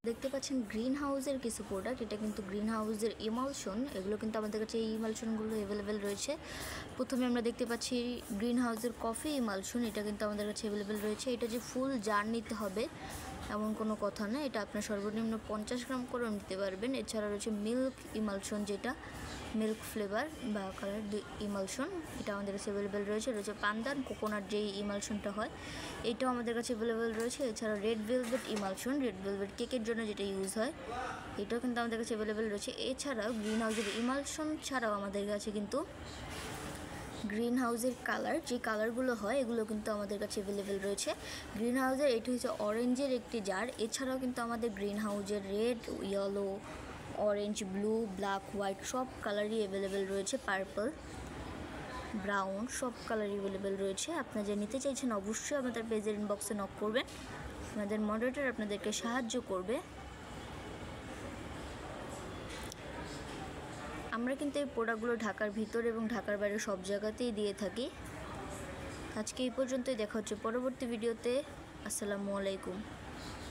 দেখতে পাচ্ছেন গ্রিন হাউসের কিছু প্রোডাক্ট। এটা কিন্তু গ্রিন হাউসের ইমালশন। এগুলো কিন্তু আমাদের কাছে এই ইমালশনগুলো অ্যাভেলেবেল রয়েছে। প্রথমে আমরা দেখতে পাচ্ছি গ্রিন হাউসের কফি ইমালশন। এটা কিন্তু আমাদের কাছে অ্যাভেলেবেল রয়েছে। এটা যে ফুল জার নিতে হবে এমন কোনো কথা না, এটা আপনার সর্বনিম্ন 50 গ্রাম করেও নিতে পারবেন। এছাড়া রয়েছে মিল্ক ইমালশন, যেটা মিল্ক ফ্লেভার বা কালার ইমালশন, এটা আমাদের কাছে অ্যাভেলেবেল রয়েছে। রয়েছে পান্দান কোকোনাট যেই ইমালশনটা হয়, এটাও আমাদের কাছে অ্যাভেলেবেল রয়েছে। এছাড়া red velvet emulsion, red velvet কেকের জন্য যেটা ইউজ হয়, এটাও কিন্তু আমাদের কাছে অ্যাভেলেবেল রয়েছে। এছাড়াও গ্রিন হাউসের ইমালশন ছাড়াও আমাদের কাছে কিন্তু গ্রিন হাউসের কালার, যে কালারগুলো হয় এগুলো কিন্তু আমাদের কাছে অ্যাভেলেবেল রয়েছে। গ্রিন হাউসের এটি হচ্ছে অরেঞ্জের একটি জার। এছাড়াও কিন্তু আমাদের গ্রিন হাউসের red, yellow, orange, blue, black, white সব কালারই অ্যাভেলেবেল রয়েছে। পার্পল, ব্রাউন সব কালারই অ্যাভেলেবেল রয়েছে। আপনারা যে নিতে চাইছেন অবশ্যই আমাদের পেজের ইনবক্সে নক করবেন, আমাদের মডারেটর আপনাদেরকে সাহায্য করবে। আমরা কিন্তু এই প্রোডাক্টগুলো ঢাকার ভিতর এবং ঢাকার বাইরে সব জায়গাতেই দিয়ে থাকি। আজকে এই পর্যন্তই, দেখা হচ্ছে পরবর্তী ভিডিওতে। আসসালামু আলাইকুম।